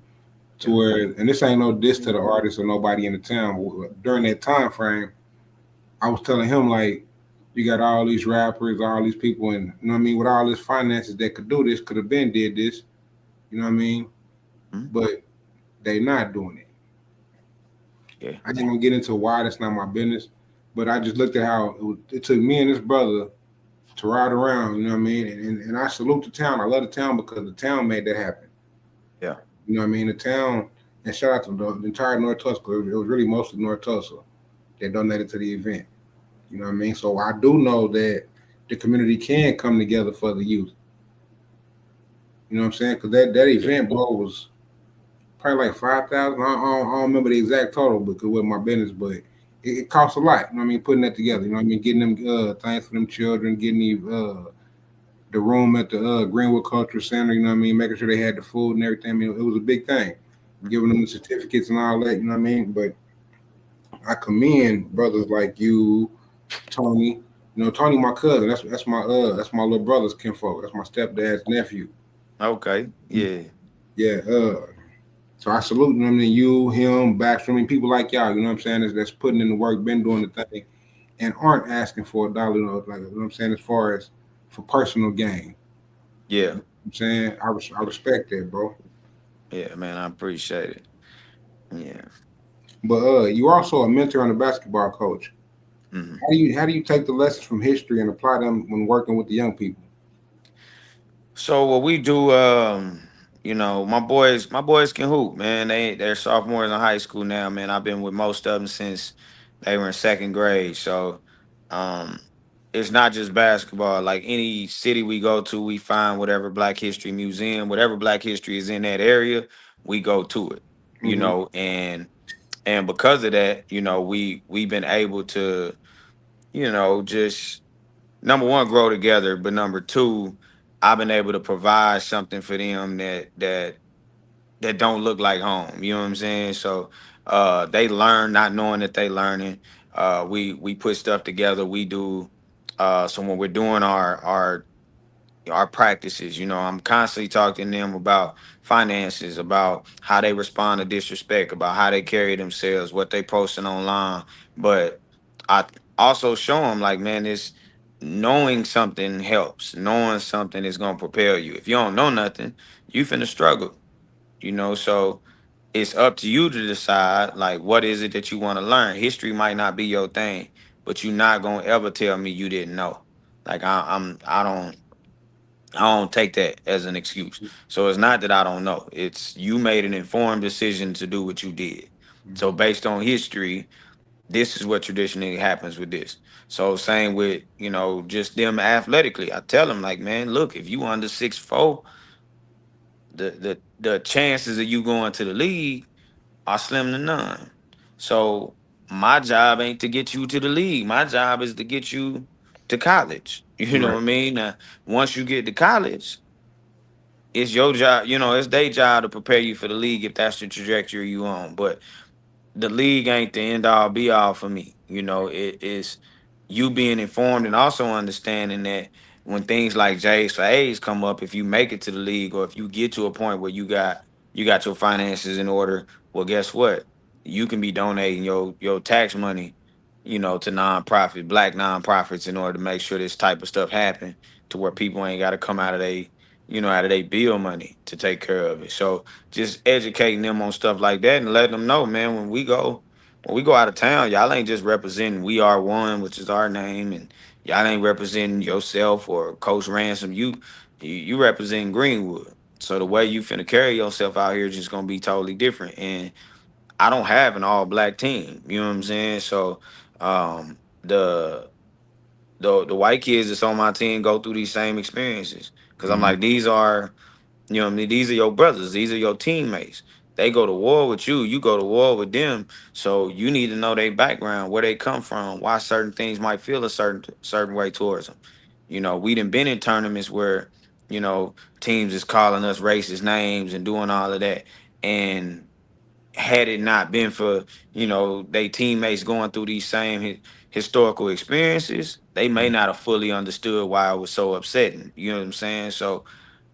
to Yeah. where, and this ain't no diss to the artist or nobody in the town. But during that time frame, I was telling him like, you got all these rappers, all these people, and you know what I mean, with all this finances that could do this, could have been did this. You know what I mean, Mhm. but they not doing it. Yeah. I ain't gonna get into why. That's not my business. But I just looked at how it took me and this brother to ride around. You know what I mean? And I salute the town. I love the town because the town made that happen. Yeah. You know what I mean? The town, and shout out to the entire North Tulsa. It was really mostly North Tulsa that donated to the event. You know what I mean? So I do know that the community can come together for the youth. You know what I'm saying? Because that Yeah. event, bro, was probably like 5,000. I don't remember the exact total because with my business, but it costs a lot. You know what I mean? Putting that together. You know what I mean? Getting them things for them children, getting the room at the Greenwood Cultural Center. You know what I mean? Making sure they had the food and everything. I mean, it was a big thing. Giving them the certificates and all that. You know what I mean? But I commend brothers like you, Tony. You know, Tony, my cousin. That's my little brother's kinfolk. That's my stepdad's nephew. Okay. Yeah. Yeah. So I salute them and you, him, Baxter. I mean, people like y'all. You know what I'm saying? That's putting in the work, been doing the thing, and aren't asking for a dollar. Like you know what I'm saying, as far as for personal gain. You Yeah. know what I'm saying I respect that, bro. Yeah, man. I appreciate it. Yeah. But you also a mentor and a basketball coach. Mhm. How do you take the lessons from history and apply them when working with the young people? So what we do, my boys can hoop, man. They're sophomores in high school now, man. I've been with most of them since they were in second grade. So um it's not just basketball. Like any city we go to, we find whatever Black History Museum, whatever Black history is in that area, we go to it. Mm-hmm. And because of that, we've been able to, just number one, grow together, but number two, I've been able to provide something for them that don't look like home. You know what I'm saying? So they learn not knowing that they learning. We put stuff together. We do so when we're doing our practices, I'm constantly talking to them about finances, about how they respond to disrespect, about how they carry themselves, what they posting online. But I also show them like, man, this. knowing something helps. Knowing something is gonna propel you. If you don't know nothing, you finna struggle. So it's up to you to decide like what is it that you want to learn. History might not be your thing, but you're not gonna ever tell me you didn't know. Like I don't take that as an excuse. So it's not that I don't know. It's you made an informed decision to do what you did. So based on history, this is what traditionally happens with this. So same with, just them athletically. I tell them like, man, look, if you under 6'4", the chances of you going to the league are slim to none. So my job ain't to get you to the league. My job is to get you to college. You know Right. what I mean? Now, once you get to college, it's your job, it's their job to prepare you for the league if that's the trajectory you on. But the league ain't the end all be all for me. It is you being informed and also understanding that when things like J's for A's come up, if you make it to the league or if you get to a point where you got your finances in order, well, guess what? You can be donating your tax money, to black nonprofits in order to make sure this type of stuff happen to where people ain't got to come out of their bill money to take care of it. So just educating them on stuff like that and letting them know, man, when we go out of town, y'all ain't just representing We Are One, which is our name, and y'all ain't representing yourself or Coach Ransom. You representing Greenwood. So the way you finna carry yourself out here is just gonna be totally different. And I don't have an all black team. You know what I'm saying? So the the white kids that's on my team go through these same experiences. Cause I'm Mhm. like, these are what I mean? These are your brothers. These are your teammates. They go to war with you. You go to war with them. So you need to know their background, where they come from, why certain things might feel a certain way towards them. We done been in tournaments where, teams is calling us racist names and doing all of that. And had it not been for, they teammates going through these same historical experiences, they may not have fully understood why it was so upsetting. You know what I'm saying? So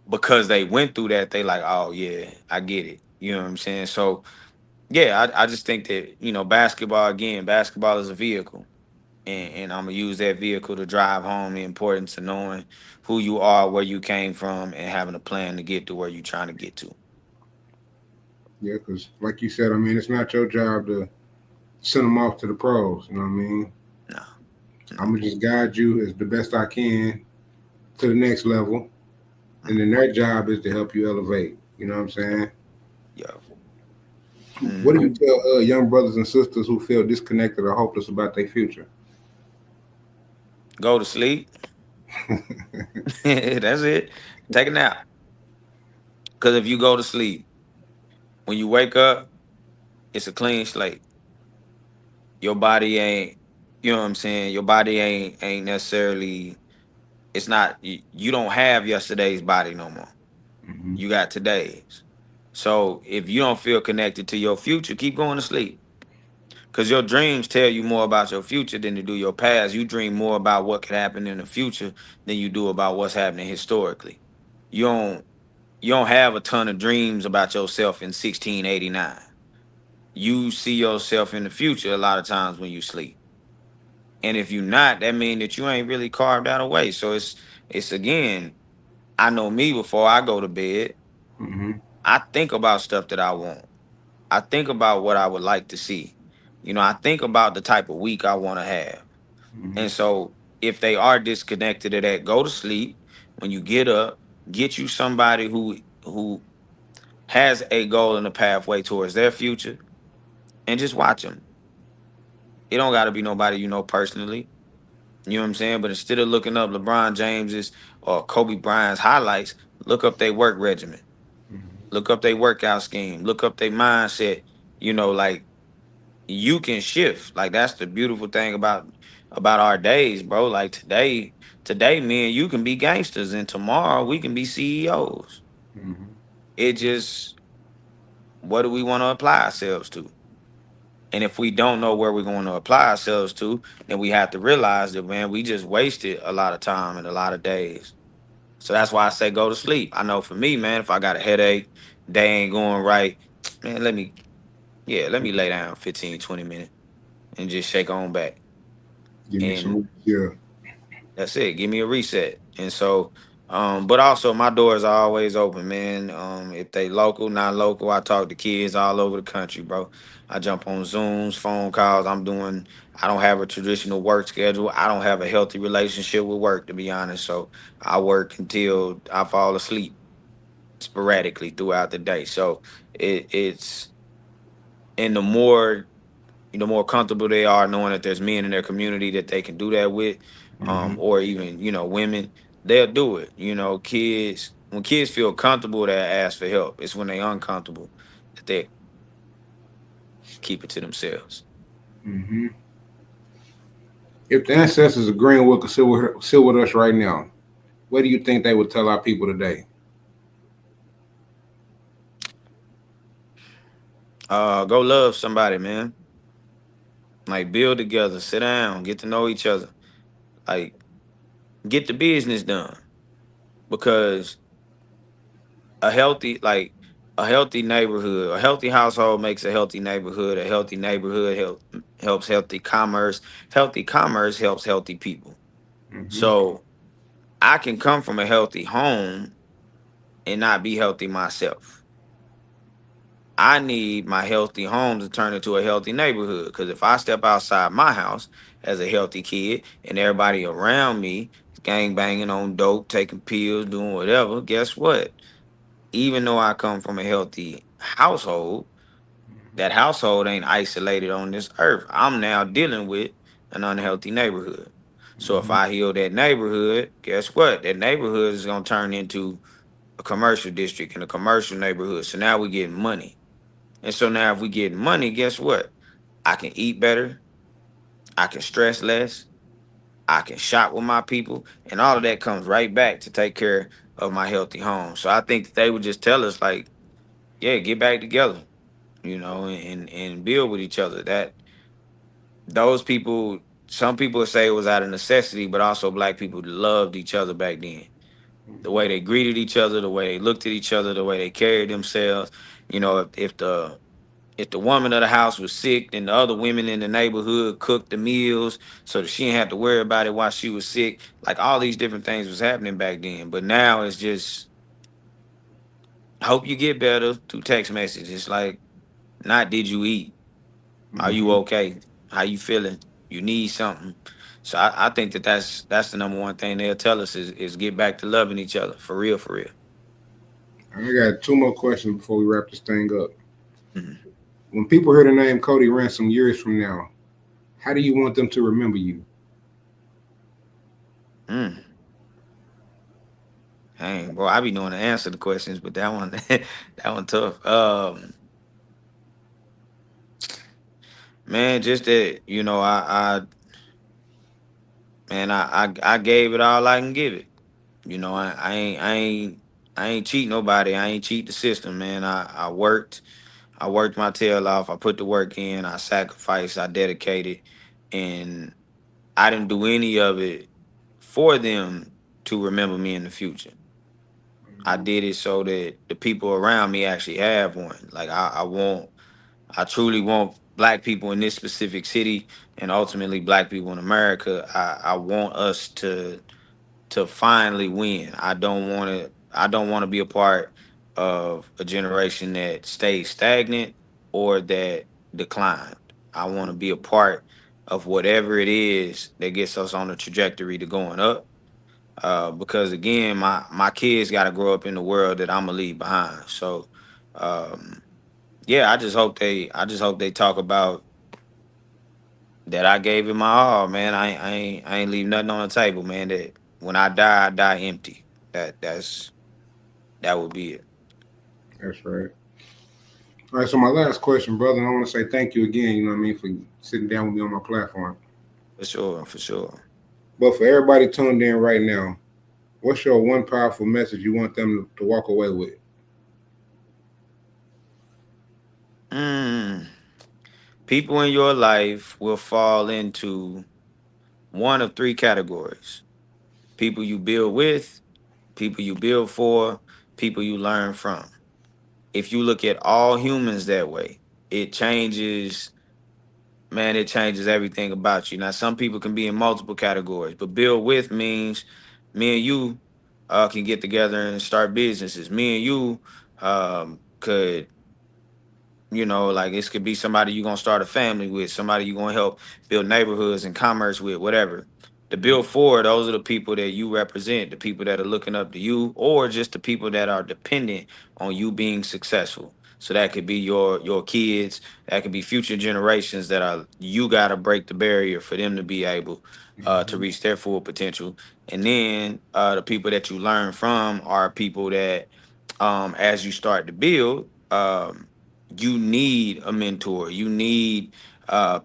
because they went through that, they like, oh yeah, I get it. You know what I'm saying? So yeah, I just think that, basketball is a vehicle. And I'm gonna use that vehicle to drive home the importance of knowing who you are, where you came from, and having a plan to get to where you're trying to get to. Yeah, because like you said, I mean, it's not your job to send them off to the pros. You know what I mean? No, I'm no. gonna just guide you as the best I can to the next level, and then Mhm. their job is to help you elevate. You know what I'm saying? Yo. What do Mhm. you tell young brothers and sisters who feel disconnected or hopeless about their future? Go to sleep. That's it. Take a nap. Because if you go to sleep, when you wake up, it's a clean slate. Your body ain't, you know what I'm saying? Your body ain't necessarily, it's not, you don't have yesterday's body no more. Hmm. You got today's. So if you don't feel connected to your future, keep going to sleep. Because your dreams tell you more about your future than they do your past. You dream more about what could happen in the future than you do about what's happening historically. You don't you don't have a ton of dreams about yourself in 1689. You see yourself in the future a lot of times when you sleep. And if you're not, that means that you ain't really carved out a way. So it's again, I know me before I go to bed, Hmm. I think about stuff that I want. I think about what I would like to see. I think about the type of week I want to have. Hmm. And so if they are disconnected to that, go to sleep. When you get up, get you somebody who has a goal and a pathway towards their future and just watch them. It don't got to be nobody you know personally. You know what I'm saying? But instead of looking up LeBron James's or Kobe Bryant's highlights, look up their work regimen. Look up their workout scheme. Look up their mindset. Like you can shift. Like that's the beautiful thing about our days, bro. Like today, me and you can be gangsters, and tomorrow we can be CEOs. Hmm. It just what do we want to apply ourselves to? And if we don't know where we're going to apply ourselves to, then we have to realize that, man, we just wasted a lot of time and a lot of days. So that's why I say go to sleep. I know for me, man, if I got a headache, day ain't going right, man, let me lay down 15, 20 minutes and just shake on back. Give me And some. Yeah. That's it. Give me a reset. And so, but also my doors are always open, man. If they local, not local, I talk to kids all over the country, bro. I jump on Zooms, phone calls. I don't have a traditional work schedule. I don't have a healthy relationship with work, to be honest. So I work until I fall asleep sporadically throughout the day. So it's and the more comfortable they are knowing that there's men in their community that they can do that with, Hmm. or even, women, they'll do it. When kids feel comfortable, they ask for help. It's when they uncomfortable that they keep it to themselves. Hmm. If the ancestors of Greenwood could sit with us right now, what do you think they would tell our people today? Go love somebody, man. Like build together, sit down, get to know each other. Like get the business done because a healthy like a healthy neighborhood, a healthy household makes a healthy neighborhood. A healthy neighborhood helps healthy commerce. Healthy commerce helps healthy people. Hmm. So I can come from a healthy home and not be healthy myself. I need my healthy home to turn into a healthy neighborhood. Because if I step outside my house as a healthy kid and everybody around me is gang banging on dope, taking pills, doing whatever, guess what? Even though I come from a healthy household, that household ain't isolated on this earth. I'm now dealing with an unhealthy neighborhood. So if Hmm. I heal that neighborhood, guess what? That neighborhood is gonna turn into a commercial district and a commercial neighborhood. So now we getting money. And so now if we get money, guess what? I can eat better, I can stress less, I can shop with my people, and all of that comes right back to take care of my healthy home. So I think that they would just tell us like, yeah, get back together, and build with each other. That those people, some people would say it was out of necessity, but also black people loved each other back then. The way they greeted each other, the way they looked at each other, the way they carried themselves. If the woman of the house was sick, then the other women in the neighborhood cooked the meals so that she didn't have to worry about it while she was sick. Like all these different things was happening back then. But now it's just hope you get better through text message. It's like, not did you eat? Are you Hmm. okay? How you feeling? You need something. So I think that's the number one thing they'll tell us is get back to loving each other for real, for real. I got two more questions before we wrap this thing up. Mhm. When people hear the name Kode Ransom years from now, how do you want them to remember you? Mm. Dang, bro, I be knowing to answer the questions, but that one that one tough. Man, just that I gave it all I can give it. I ain't cheat nobody. I ain't cheat the system, man. I worked my tail off. I put the work in. I sacrificed. I dedicated, and I didn't do any of it for them to remember me in the future. I did it so that the people around me actually have one. Like I truly want black people in this specific city and ultimately black people in America. I want us to finally win. I don't want to be a part of a generation that stays stagnant or that declined. I want to be a part of whatever it is that gets us on the trajectory to going up. Because again, my kids got to grow up in the world that I'm gonna leave behind. So, um, yeah, I just hope they talk about that. I gave it my all, man. I ain't leave nothing on the table, man. That when I die empty. That would be it. That's right. All right, so my last question, brother, and I want to say thank you again, you know what I mean, for sitting down with me on my platform. For sure, for sure. But for everybody tuned in right now, what's your one powerful message you want them to walk away with? Mm. People in your life will fall into one of three categories: people you build with, people you build for, people you learn from. If you look at all humans that way, it changes man, it changes everything about you. Now, some people can be in multiple categories, but build with means me and you can get together and start businesses. Me and you could, like this could be somebody you're gonna start a family with, somebody you're gonna help build neighborhoods and commerce with, whatever. The build for, those are the people that you represent, the people that are looking up to you, or just the people that are dependent on you being successful. So that could be your kids, that could be future generations that are you gotta break the barrier for them to be able to reach their full potential. And then the people that you learn from are people that as you start to build, you need a mentor. You need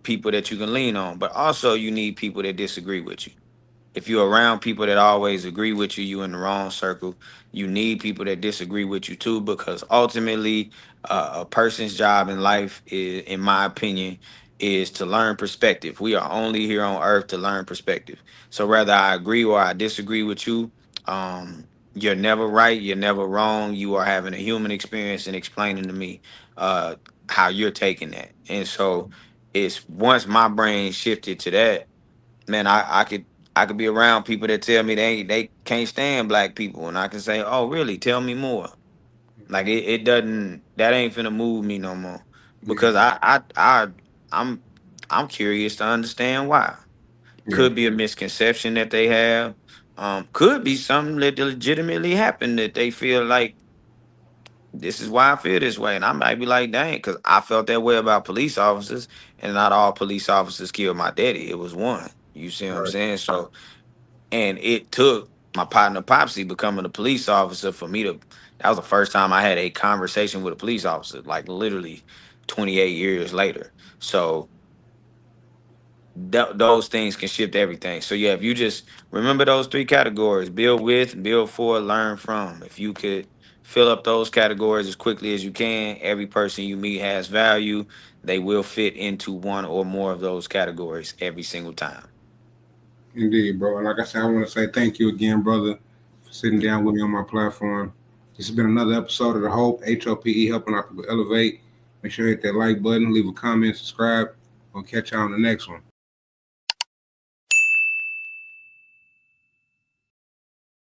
people that you can lean on, but also you need people that disagree with you. If you're around people that always agree with you, you in the wrong circle. You need people that disagree with you too, because ultimately, a person's job in life is, in my opinion, is to learn perspective. We are only here on earth to learn perspective. So whether I agree or I disagree with you, you're never right, you're never wrong. You are having a human experience and explaining to me uh, how you're taking that. And so it's once my brain shifted to that, man, I could be around people that tell me they can't stand black people, and I can say, "Oh, really? Tell me more." Like it doesn't that ain't finna move me no more Yeah, because I'm I'm curious to understand why. yeah, Could be a misconception that they have. Could be something that legitimately happened that they feel like this is why I feel this way, and I might be like, dang, because I felt that way about police officers, and not all police officers killed my daddy. It was one. You see what I'm right. saying? So and it took my partner Popsy becoming a police officer for me to. That was the first time I had a conversation with a police officer, like literally 28 years later. So those things can shift everything. So yeah, if you just remember those three categories: build with, build for, learn from. If you could fill up those categories as quickly as you can, every person you meet has value. They will fit into one or more of those categories every single time. Indeed, bro. And like I said, I want to say thank you again, brother, for sitting down with me on my platform. This has been another episode of the Hope, HOPE, helping our people elevate. Make sure you hit that like button, leave a comment, subscribe. We'll catch you on the next one.